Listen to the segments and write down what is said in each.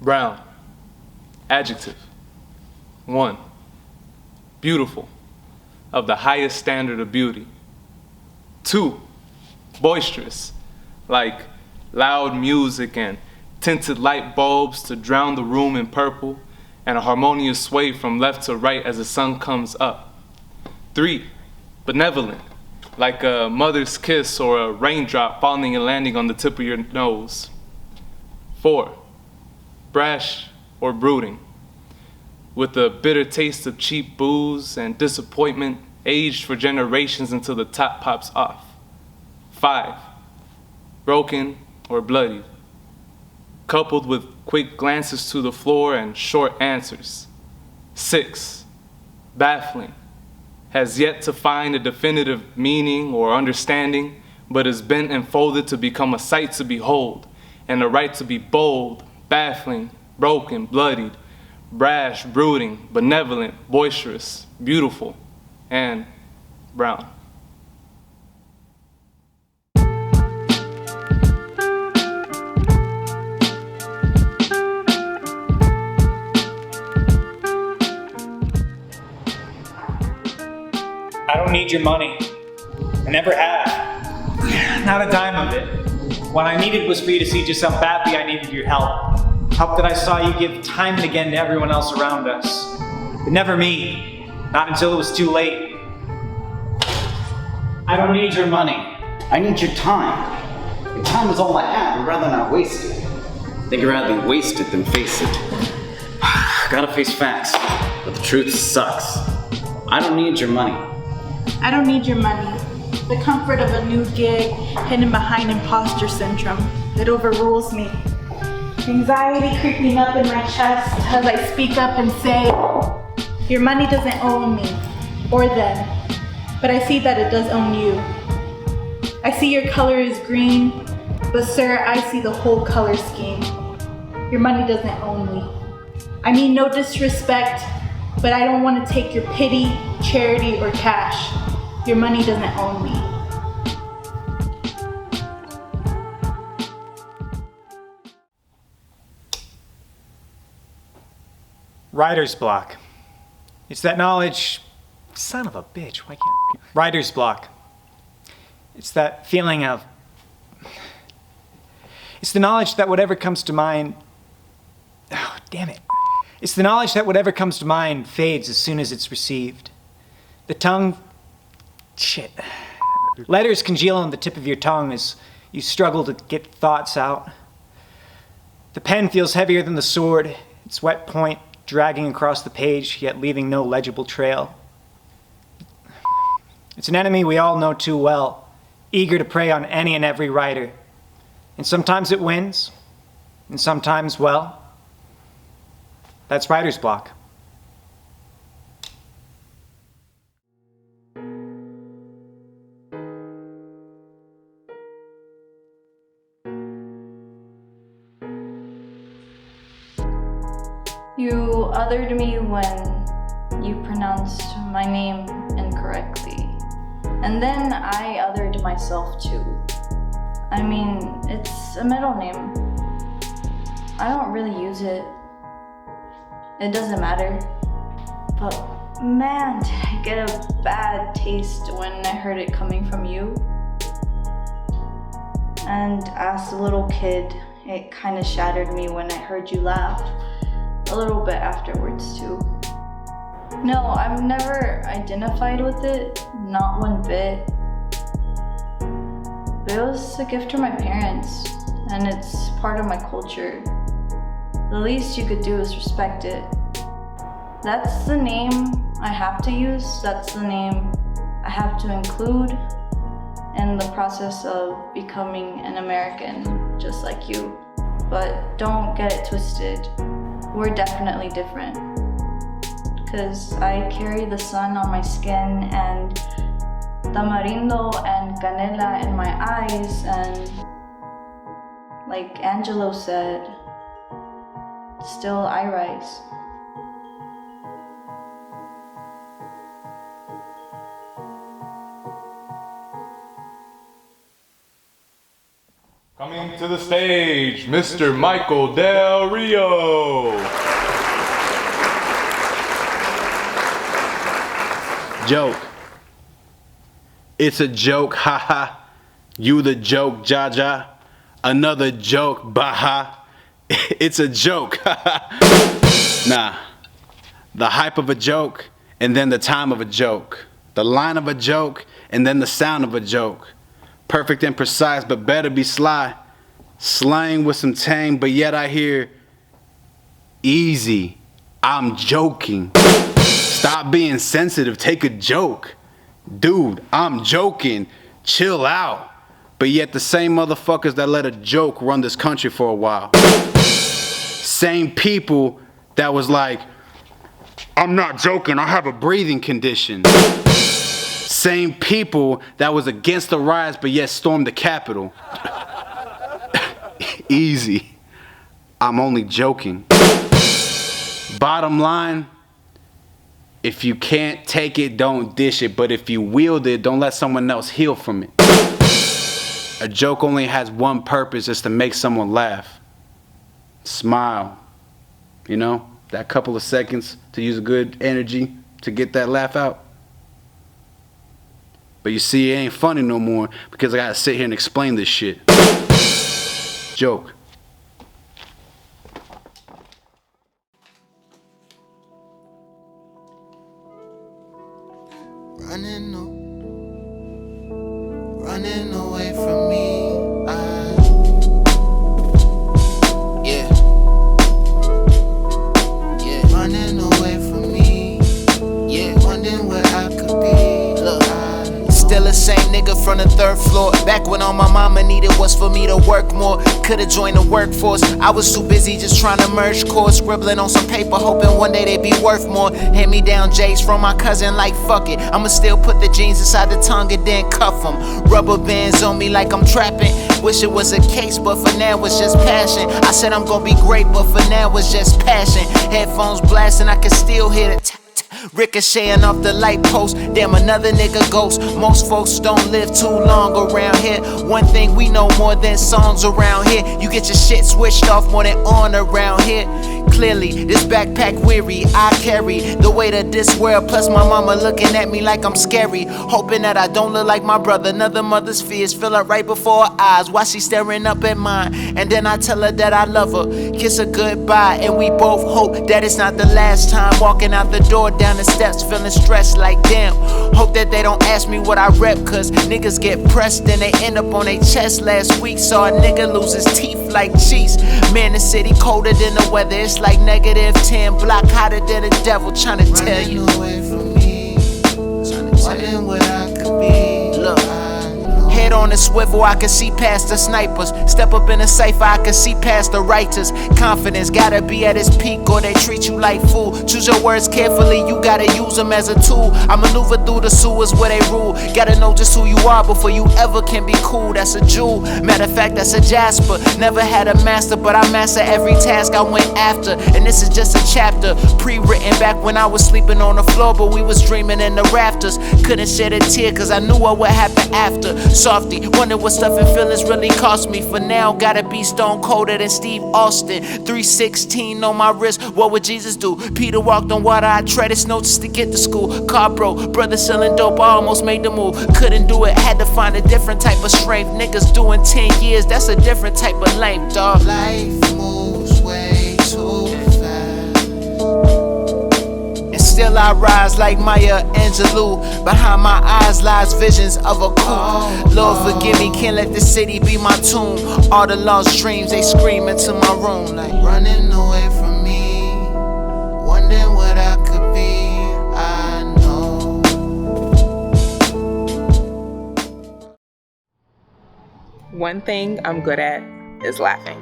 Brown. Adjective. 1. Beautiful. Of the highest standard of beauty. 2. Boisterous. Like loud music and tinted light bulbs to drown the room in purple, and a harmonious sway from left to right as the sun comes up. 3. Benevolent. Like a mother's kiss or a raindrop falling and landing on the tip of your nose. 4. Brash or brooding, with the bitter taste of cheap booze and disappointment aged for generations until the top pops off. 5. Broken or bloodied, coupled with quick glances to the floor and short answers. 6. Baffling, has yet to find a definitive meaning or understanding, but is bent and folded to become a sight to behold, and the right to be bold, baffling, broken, bloodied, brash, brooding, benevolent, boisterous, beautiful, and brown. I don't need your money. I never have. Not a dime of it. What I needed was for you to see just how badly I needed your help. Help that I saw you give time and again to everyone else around us. But never me. Not until it was too late. I don't need your money. I need your time. Your time is all I have. I'd rather not waste it. I think I'd rather waste it than face it. Gotta face facts, but the truth sucks. I don't need your money. I don't need your money. The comfort of a new gig hidden behind imposter syndrome. It overrules me. Anxiety creeping up in my chest as I speak up and say, your money doesn't own me or them, but I see that it does own you. I see your color is green, but sir, I see the whole color scheme. Your money doesn't own me. I mean no disrespect, but I don't want to take your pity, charity, or cash. Your money doesn't own me. Writer's block. It's that knowledge. Son of a bitch, why can't. Writer's block. It's that feeling of. It's the knowledge that whatever comes to mind. Oh, damn it. It's the knowledge that whatever comes to mind fades as soon as it's received. The tongue. Shit. Letters congeal on the tip of your tongue as you struggle to get thoughts out. The pen feels heavier than the sword, its wet point dragging across the page, yet leaving no legible trail. It's an enemy we all know too well, eager to prey on any and every writer. And sometimes it wins, and sometimes, well, that's writer's block. You othered me when you pronounced my name incorrectly. And then I othered myself too. I mean, it's a middle name. I don't really use it. It doesn't matter. But man, did I get a bad taste when I heard it coming from you. And as a little kid, it kind of shattered me when I heard you laugh. A little bit afterwards too. No, I've never identified with it, not one bit. But it was a gift from my parents, and it's part of my culture. The least you could do is respect it. That's the name I have to use, that's the name I have to include in the process of becoming an American, just like you. But don't get it twisted. We're definitely different. Because I carry the sun on my skin and tamarindo and canela in my eyes, and like Angelo said, still I rise. Coming to the stage, Mr. Michael Del Rio. Joke. It's a joke, haha. You the joke, Jaja. Another joke, baha. It's a joke, haha. Nah. The hype of a joke, and then the time of a joke. The line of a joke, and then the sound of a joke. Perfect and precise, but better be sly. Slang with some tang, but yet I hear easy. I'm joking. Stop being sensitive, take a joke. Dude, I'm joking. Chill out. But yet the same motherfuckers that let a joke run this country for a while. Same people that was like, I'm not joking, I have a breathing condition. Same people that was against the riots but yet stormed the Capitol. Easy. I'm only joking. Bottom line, if you can't take it, don't dish it. But if you wield it, don't let someone else heal from it. A joke only has one purpose, is to make someone laugh. Smile. You know, that couple of seconds to use a good energy to get that laugh out. But you see, it ain't funny no more because I gotta sit here and explain this shit. Joke. Running away from me. Running away from me. Yeah, wondering where I could be. Look, still the same nigga from the third floor. Back when all my mama needed was for me to work more. Could've joined the workforce. I was too busy just trying to merge chords, scribbling on some paper, hoping one day they'd be worth more. Hand me down J's from my cousin, like fuck it. I'ma still put the jeans inside the tongue and then cuff them. Rubber bands on me like I'm trapping. Wish it was a case, but for now it's just passion. I said I'm gonna be great, but for now it's just passion. Headphones blasting, I can still hear the ricocheting off the light post. Damn, another nigga ghost. Most folks don't live too long around here. One thing we know more than songs around here. You get your shit switched off more than on around here. Clearly, this backpack weary, I carry the weight of this world, plus my mama looking at me like I'm scary. Hoping that I don't look like my brother. Another mother's fears fill up right before her eyes while she staring up at mine. And then I tell her that I love her, kiss her goodbye, and we both hope that it's not the last time. Walking out the door, down the steps, feeling stressed like damn. Hope that they don't ask me what I rep, cause niggas get pressed and they end up on their chest. Last week saw a nigga lose his teeth like cheese. Man, the city colder than the weather. It's like -10, block hotter than the devil. Tryna tell you. Running away from me, wondering where I could be. Look. Head on a swivel, I can see past the snipers. Step up in a cipher, I can see past the writers. Confidence gotta be at its peak or they treat you like fool. Choose your words carefully, you gotta use them as a tool. I maneuver through the sewers where they rule. Gotta know just who you are before you ever can be cool. That's a jewel, matter of fact, that's a jasper. Never had a master, but I master every task I went after. And this is just a chapter, pre-written back when I was sleeping on the floor, but we was dreaming in the rafters. Couldn't shed a tear cause I knew what would happen after. Softy, wonder what stuff and feelings really cost me. For now, gotta be stone colder than Steve Austin. 316 on my wrist, what would Jesus do? Peter walked on water, I treaded snow just to get to school. Car broke, brother selling dope, I almost made the move. Couldn't do it, had to find a different type of strength. Niggas doing 10 years, that's a different type of length, dawg. Life moves way too fast, and still I rise like Maya Angelou. Behind my eyes lies visions of a coupe. Lord forgive me, can't let the city be my tomb. All the lost dreams, they scream into my room like running away from me, wondering what I could be. I know. One thing I'm good at is laughing.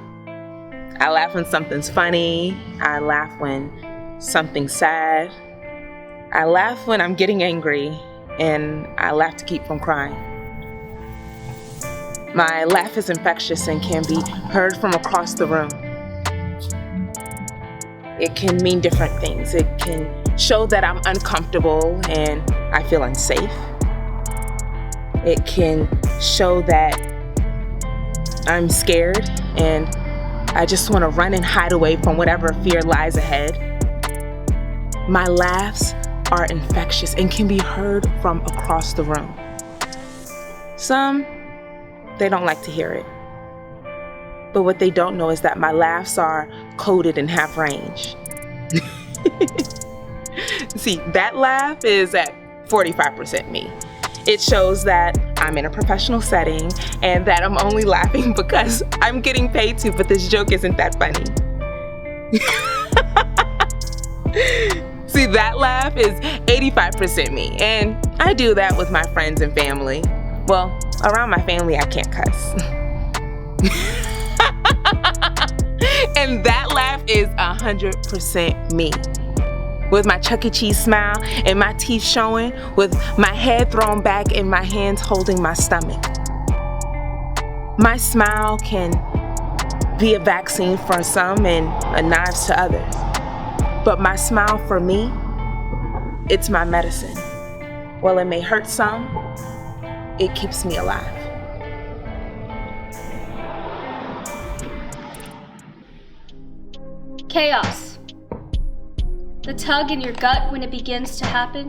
I laugh when something's funny. I laugh when something's sad. I laugh when I'm getting angry, and I laugh to keep from crying. My laugh is infectious and can be heard from across the room. It can mean different things. It can show that I'm uncomfortable and I feel unsafe. It can show that I'm scared and I just want to run and hide away from whatever fear lies ahead. My laughs are infectious and can be heard from across the room. Some, they don't like to hear it. But what they don't know is that my laughs are coded and have range. See, that laugh is at 45% me. It shows that I'm in a professional setting and that I'm only laughing because I'm getting paid to, but this joke isn't that funny. See, that laugh is 85% me, and I do that with my friends and family. Well, around my family, I can't cuss. And that laugh is 100% me. With my Chuck E. Cheese smile and my teeth showing, with my head thrown back and my hands holding my stomach. My smile can be a vaccine for some and a knife to others. But my smile for me, it's my medicine. While it may hurt some, it keeps me alive. Chaos. The tug in your gut when it begins to happen.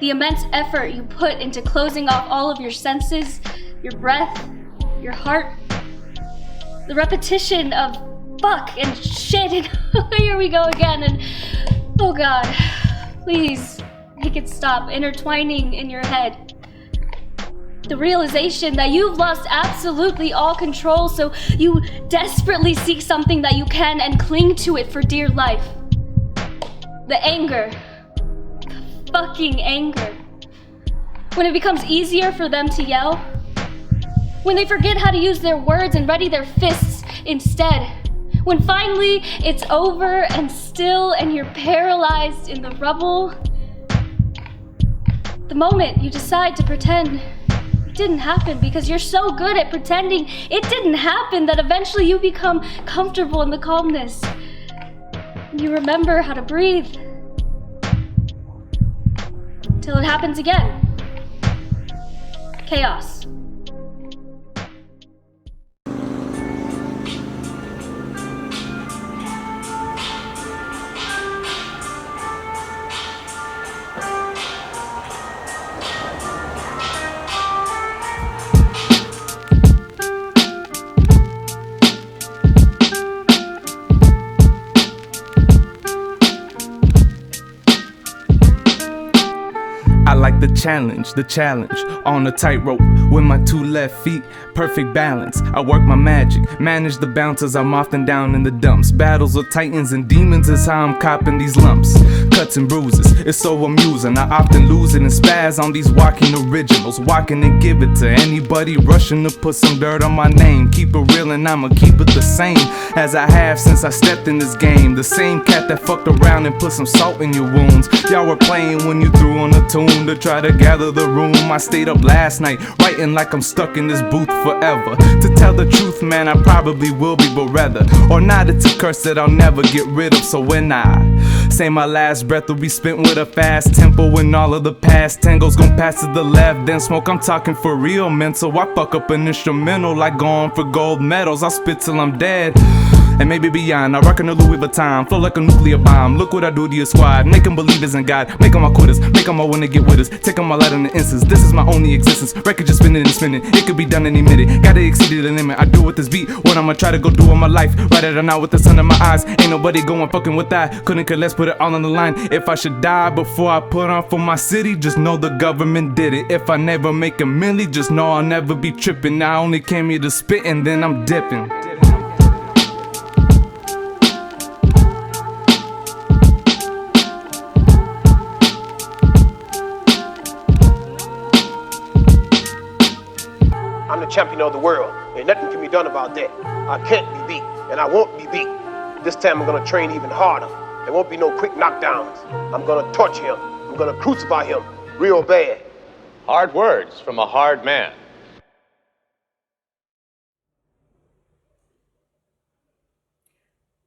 The immense effort you put into closing off all of your senses, your breath, your heart. The repetition of fuck and shit and here we go again and oh God, please make it stop intertwining in your head. The realization that you've lost absolutely all control, so you desperately seek something that you can and cling to it for dear life. The anger. The fucking anger. When it becomes easier for them to yell. When they forget how to use their words and ready their fists instead. When finally it's over and still and you're paralyzed in the rubble. The moment you decide to pretend it didn't happen because you're so good at pretending it didn't happen that eventually you become comfortable in the calmness. You remember how to breathe. Till it happens again. Chaos. I like the challenge on a tightrope with my two left feet, perfect balance. I work my magic, manage the bounces, I'm often down in the dumps. Battles with titans and demons is how I'm copping these lumps. Cuts and bruises, it's so amusing. I often lose it and spaz on these walking originals. Walking and give it to anybody rushing to put some dirt on my name. Keep it real and I'ma keep it the same as I have since I stepped in this game. The same cat that fucked around and put some salt in your wounds. Y'all were playing when you threw on a tune to try to gather the room. I stayed up last night writing like I'm stuck in this booth forever. To tell the truth, man, I probably will be, but rather or not, it's a curse that I'll never get rid of. So when I say my last breath will be spent with a fast tempo, when all of the past tangles gon' pass to the left, then smoke, I'm talking for real mental. I fuck up an instrumental like going for gold medals. I spit till I'm dead and maybe beyond. I rockin' a Louis Vuitton, flow like a nuclear bomb. Look what I do to your squad, make them believers in God, make them all quitters, make them all wanna get with us, take them all out in the instance. This is my only existence, record just spinning and spinning, it could be done any minute. Gotta exceed the limit, I do with this beat what I'ma try to go do in my life. Write it on out with the sun in my eyes, ain't nobody going fucking with that. Couldn't care less, put it all on the line. If I should die before I put on for my city, just know the government did it. If I never make a milli, just know I'll never be tripping. I only came here to spit and then I'm dipping. I'm the champion of the world, and nothing can be done about that. I can't be beat, and I won't be beat. This time I'm gonna train even harder. There won't be no quick knockdowns. I'm gonna torture him. I'm gonna crucify him real bad. Hard words from a hard man.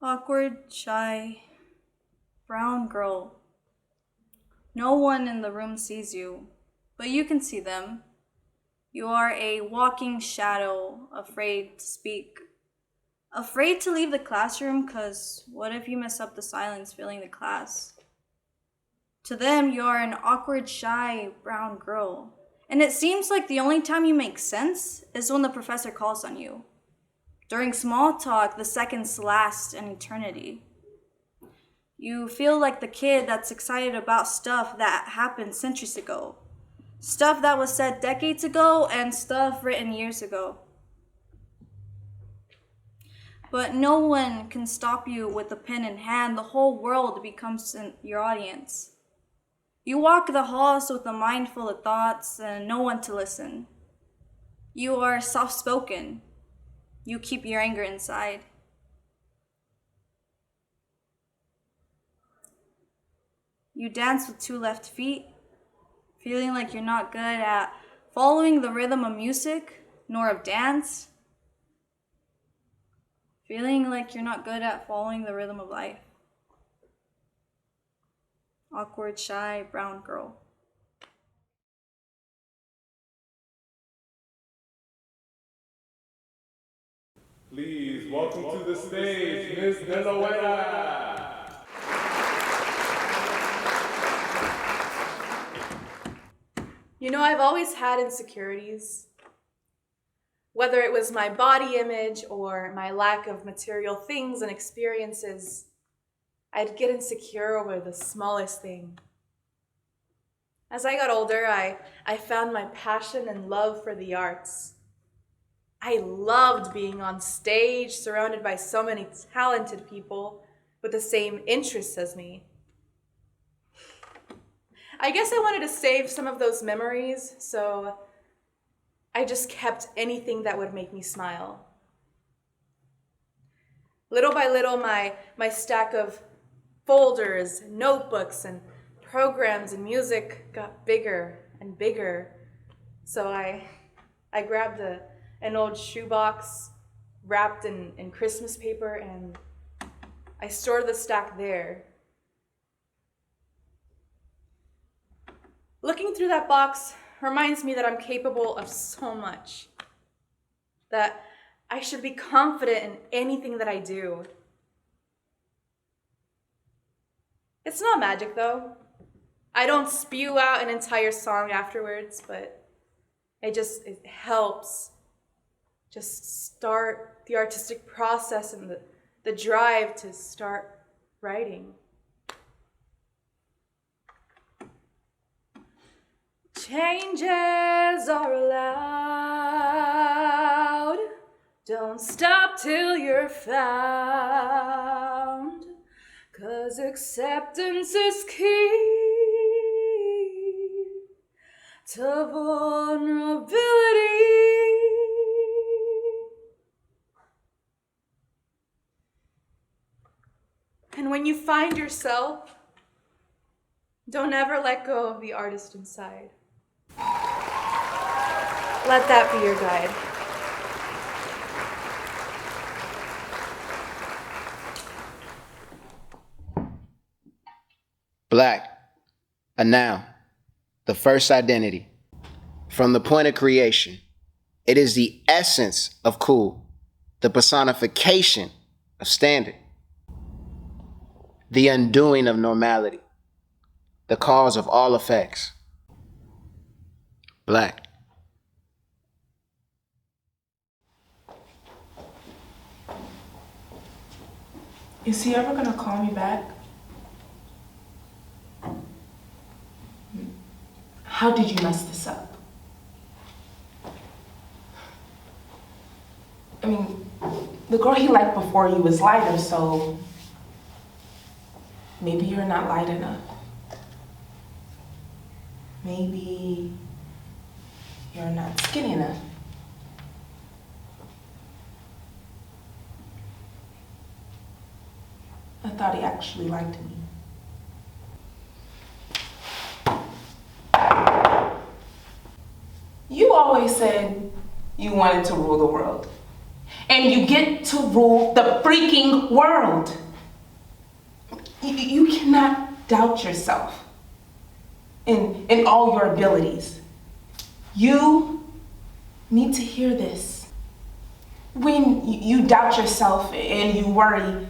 Awkward, shy, brown girl. No one in the room sees you, but you can see them. You are a walking shadow, afraid to speak. Afraid to leave the classroom, because what if you mess up the silence filling the class? To them, you are an awkward, shy, brown girl. And it seems like the only time you make sense is when the professor calls on you. During small talk, the seconds last an eternity. You feel like the kid that's excited about stuff that happened centuries ago. Stuff that was said decades ago and stuff written years ago. But no one can stop you with a pen in hand. The whole world becomes your audience. You walk the halls with a mind full of thoughts and no one to listen. You are soft-spoken. You keep your anger inside. You dance with two left feet, feeling like you're not good at following the rhythm of music, nor of dance. Feeling like you're not good at following the rhythm of life. Awkward, shy, brown girl. Please welcome to the stage, Miss Delaware. You know, I've always had insecurities. Whether it was my body image or my lack of material things and experiences, I'd get insecure over the smallest thing. As I got older, I found my passion and love for the arts. I loved being on stage, surrounded by so many talented people with the same interests as me. I guess I wanted to save some of those memories, so I just kept anything that would make me smile. Little by little, my stack of folders, notebooks, and programs and music got bigger and bigger. So I grabbed an old shoebox wrapped in Christmas paper, and I stored the stack there. Looking through that box reminds me that I'm capable of so much, that I should be confident in anything that I do. It's not magic, though. I don't spew out an entire song afterwards, but it helps just start the artistic process and the drive to start writing. Changes are allowed. Don't stop till you're found. 'Cause acceptance is key to vulnerability. And when you find yourself, don't ever let go of the artist inside. Let that be your guide. Black, a noun, the first identity. From the point of creation, it is the essence of cool, the personification of standard, the undoing of normality, the cause of all effects. Black. Is he ever gonna call me back? How did you mess this up? I mean, the girl he liked before you was lighter, so maybe you're not light enough. Maybe you're not skinny enough. I thought he actually liked me. You always said you wanted to rule the world. And you get to rule the freaking world. You cannot doubt yourself in all your abilities. You need to hear this. When you doubt yourself and you worry,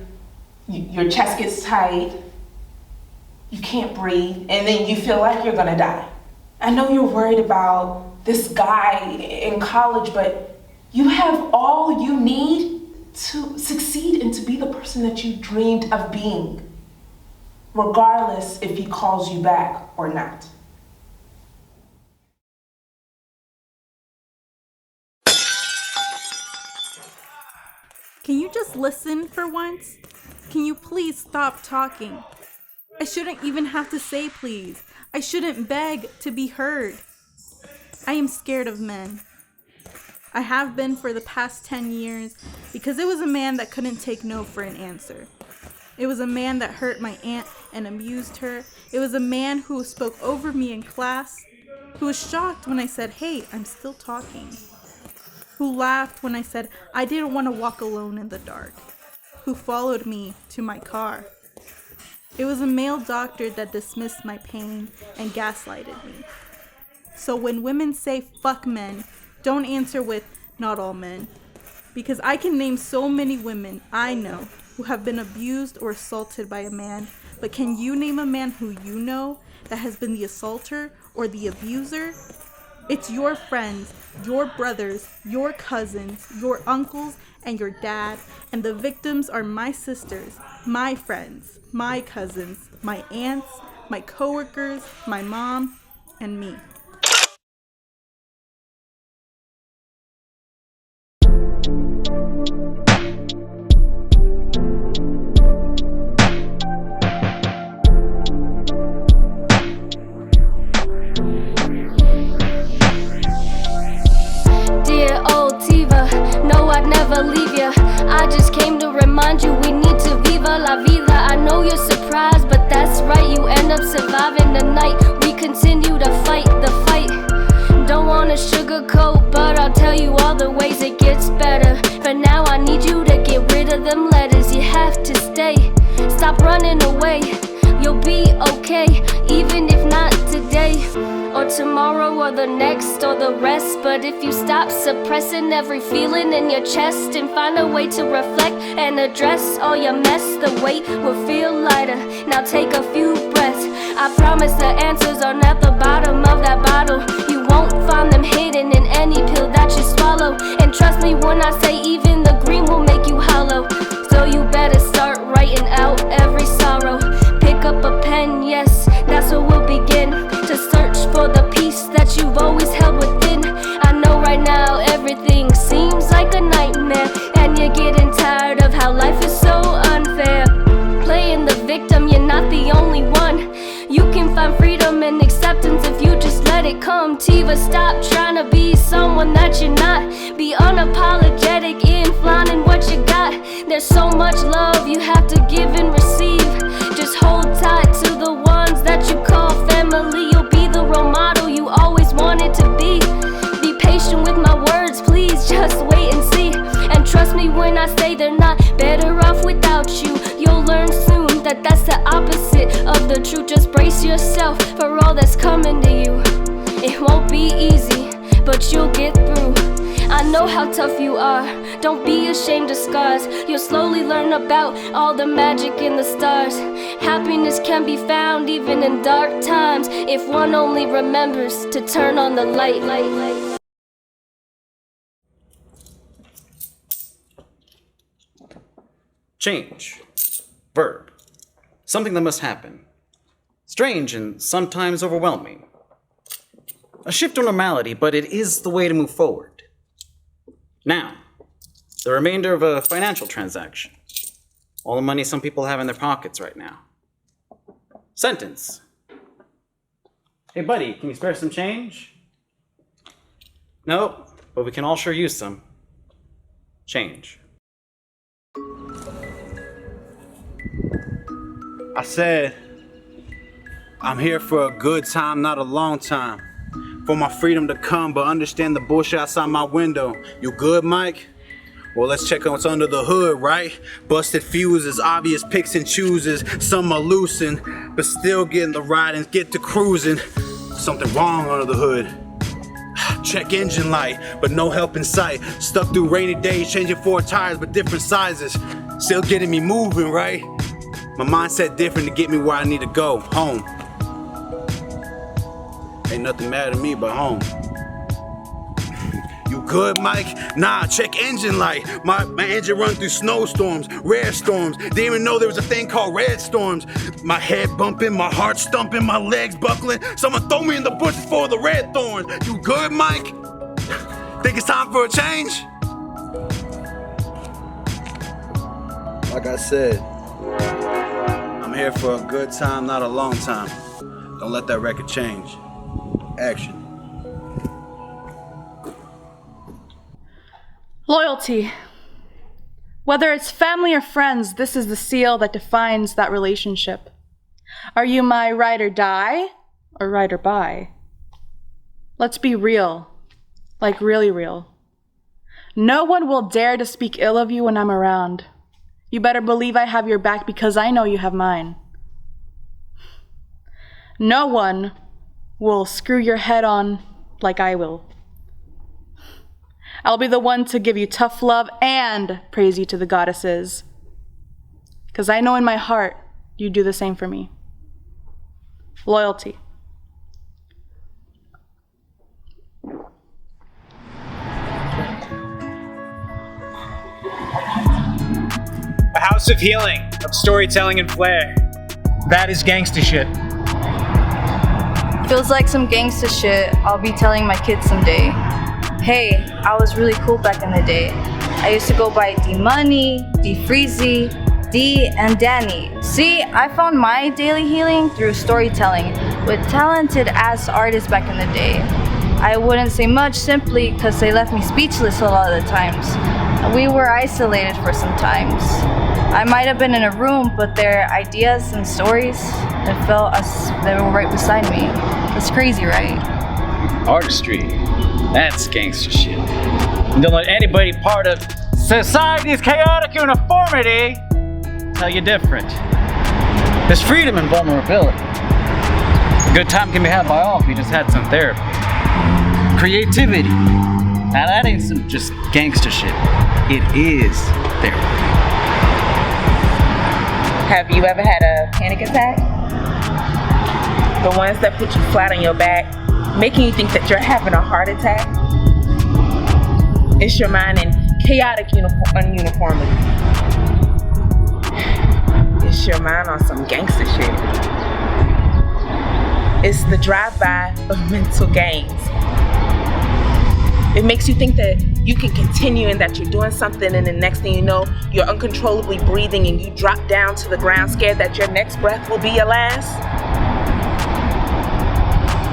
your chest gets tight, you can't breathe, and then you feel like you're gonna die. I know you're worried about this guy in college, but you have all you need to succeed and to be the person that you dreamed of being, regardless if he calls you back or not. Can you just listen for once? Can you please stop talking? I shouldn't even have to say please. I shouldn't beg to be heard. I am scared of men. I have been for the past 10 years because it was a man that couldn't take no for an answer. It was a man that hurt my aunt and abused her. It was a man who spoke over me in class, who was shocked when I said, "Hey, I'm still talking," who laughed when I said I didn't want to walk alone in the dark, who followed me to my car. It was a male doctor that dismissed my pain and gaslighted me. So when women say fuck men, don't answer with not all men, because I can name so many women I know who have been abused or assaulted by a man, but can you name a man who you know that has been the assaulter or the abuser? It's your friends, your brothers, your cousins, your uncles, and your dad, and the victims are my sisters, my friends, my cousins, my aunts, my coworkers, my mom, and me. Dear old Tiva, no, I'd never leave ya. I just came to remind you we need to viva la vida. I know you're surprised, but that's right, you end up surviving the night. We continue to fight the fight. Don't wanna sugarcoat, but I'll tell you all the ways it gets better. For now, I need you to get rid of them letters. You have to stay, stop running away. You'll be okay, even if not today, or tomorrow, or the next, or the rest. But if you stop suppressing every feeling in your chest and find a way to reflect and address all your mess, the weight will feel lighter. Now take a few breaths. I promise the answers are at the bottom of that bottle. You won't find them hidden in any pill that you swallow. And trust me when I say even the green will make you hollow. So you better start writing out every sorrow. Pick up a pen, yes, that's where we'll begin to search for the peace that you've always held within. I know right now everything seems like a nightmare, and you're getting tired of how life is so unfair. Playing the victim, you're not the only one. You can find freedom and acceptance if you just let it come. Tiva, stop trying to be someone that you're not. Be unapologetic in flaunting what you got. There's so much love you have to give and receive. Just hold tight to the ones that you call family. You'll be the role model you always wanted to be. Be patient with my words, please just wait and see. And trust me when I say they're not better off without you. You'll learn soon that that's the opposite of the truth. Just brace yourself for all that's coming to you. It won't be easy, but you'll get through. I know how tough you are, don't be ashamed of scars. You'll slowly learn about all the magic in the stars. Happiness can be found even in dark times, if one only remembers to turn on the light. Change. Verb. Something that must happen. Strange and sometimes overwhelming. A shift to normality, but it is the way to move forward. Now, the remainder of a financial transaction. All the money some people have in their pockets right now. Sentence. Hey buddy, can you spare some change? Nope, but we can all sure use some. Change. I said, I'm here for a good time, not a long time. For my freedom to come, but understand the bullshit outside my window. You good, Mike? Well, let's check on what's under the hood, right? Busted fuses, obvious picks and chooses. Some are loosened, but still getting the ride and get to cruising. Something wrong under the hood. check engine light, but no help in sight. Stuck through rainy days, changing 4 tires, but different sizes. Still getting me moving, right? My mindset different to get me where I need to go, home. Ain't nothing mad at me but home. You good, Mike? Nah, check engine light. My engine run through snowstorms, rare storms. Didn't even know there was a thing called red storms. My head bumping, my heart stumping, my legs buckling. Someone throw me in the bushes for the red thorns. You good, Mike? Think it's time for a change? Like I said, I'm here for a good time, not a long time. Don't let that record change. Action. Loyalty. Whether it's family or friends, this is the seal that defines that relationship. Are you my ride or die or ride or buy? Let's be real, like really real. No one will dare to speak ill of you when I'm around. You better believe I have your back because I know you have mine. No one will screw your head on like I will. I'll be the one to give you tough love and praise you to the goddesses. Because I know in my heart you do the same for me. Loyalty. A house of healing, of storytelling and flair. That is gangsta shit. Feels like some gangsta shit I'll be telling my kids someday. Hey, I was really cool back in the day. I used to go by D Money, D Freezy, D and Danny. See, I found my daily healing through storytelling with talented ass artists back in the day. I wouldn't say much simply because they left me speechless a lot of the times. We were isolated for some times. I might have been in a room, but their ideas and stories, it felt as they were right beside me. That's crazy, right? Artistry. That's gangster shit. And don't let anybody part of society's chaotic uniformity tell you different. There's freedom in vulnerability. A good time can be had by all if you just had some therapy. Creativity. Now that ain't some just gangster shit. It is therapy. Have you ever had a panic attack? The ones that put you flat on your back, making you think that you're having a heart attack? It's your mind in chaotic uniformity. It's your mind on some gangster shit. It's the drive-by of mental games. It makes you think that you can continue and that you're doing something, and the next thing you know, you're uncontrollably breathing and you drop down to the ground scared that your next breath will be your last.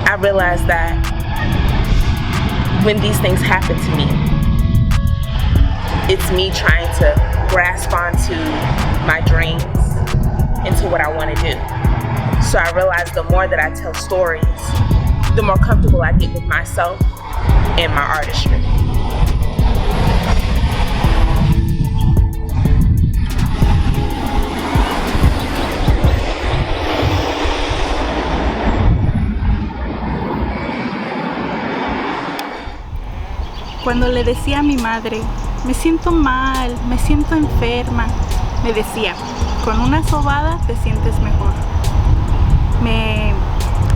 I realized that when these things happen to me, it's me trying to grasp onto my dreams, into what I want to do. So I realized the more that I tell stories, the more comfortable I get with myself and my artistry. Cuando le decía a mi madre, me siento mal, me siento enferma, me decía, con una sobada te sientes mejor. Me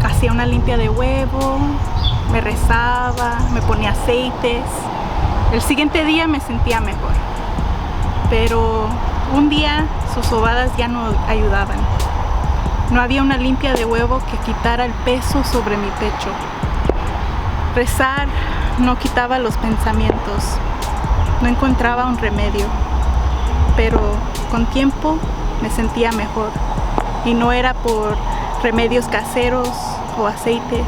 hacía una limpia de huevo, me rezaba, me ponía aceites. El siguiente día me sentía mejor. Pero un día sus sobadas ya no ayudaban. No había una limpia de huevo que quitara el peso sobre mi pecho. Rezar no quitaba los pensamientos. No encontraba un remedio. Pero con tiempo me sentía mejor. Y no era por remedios caseros o aceites.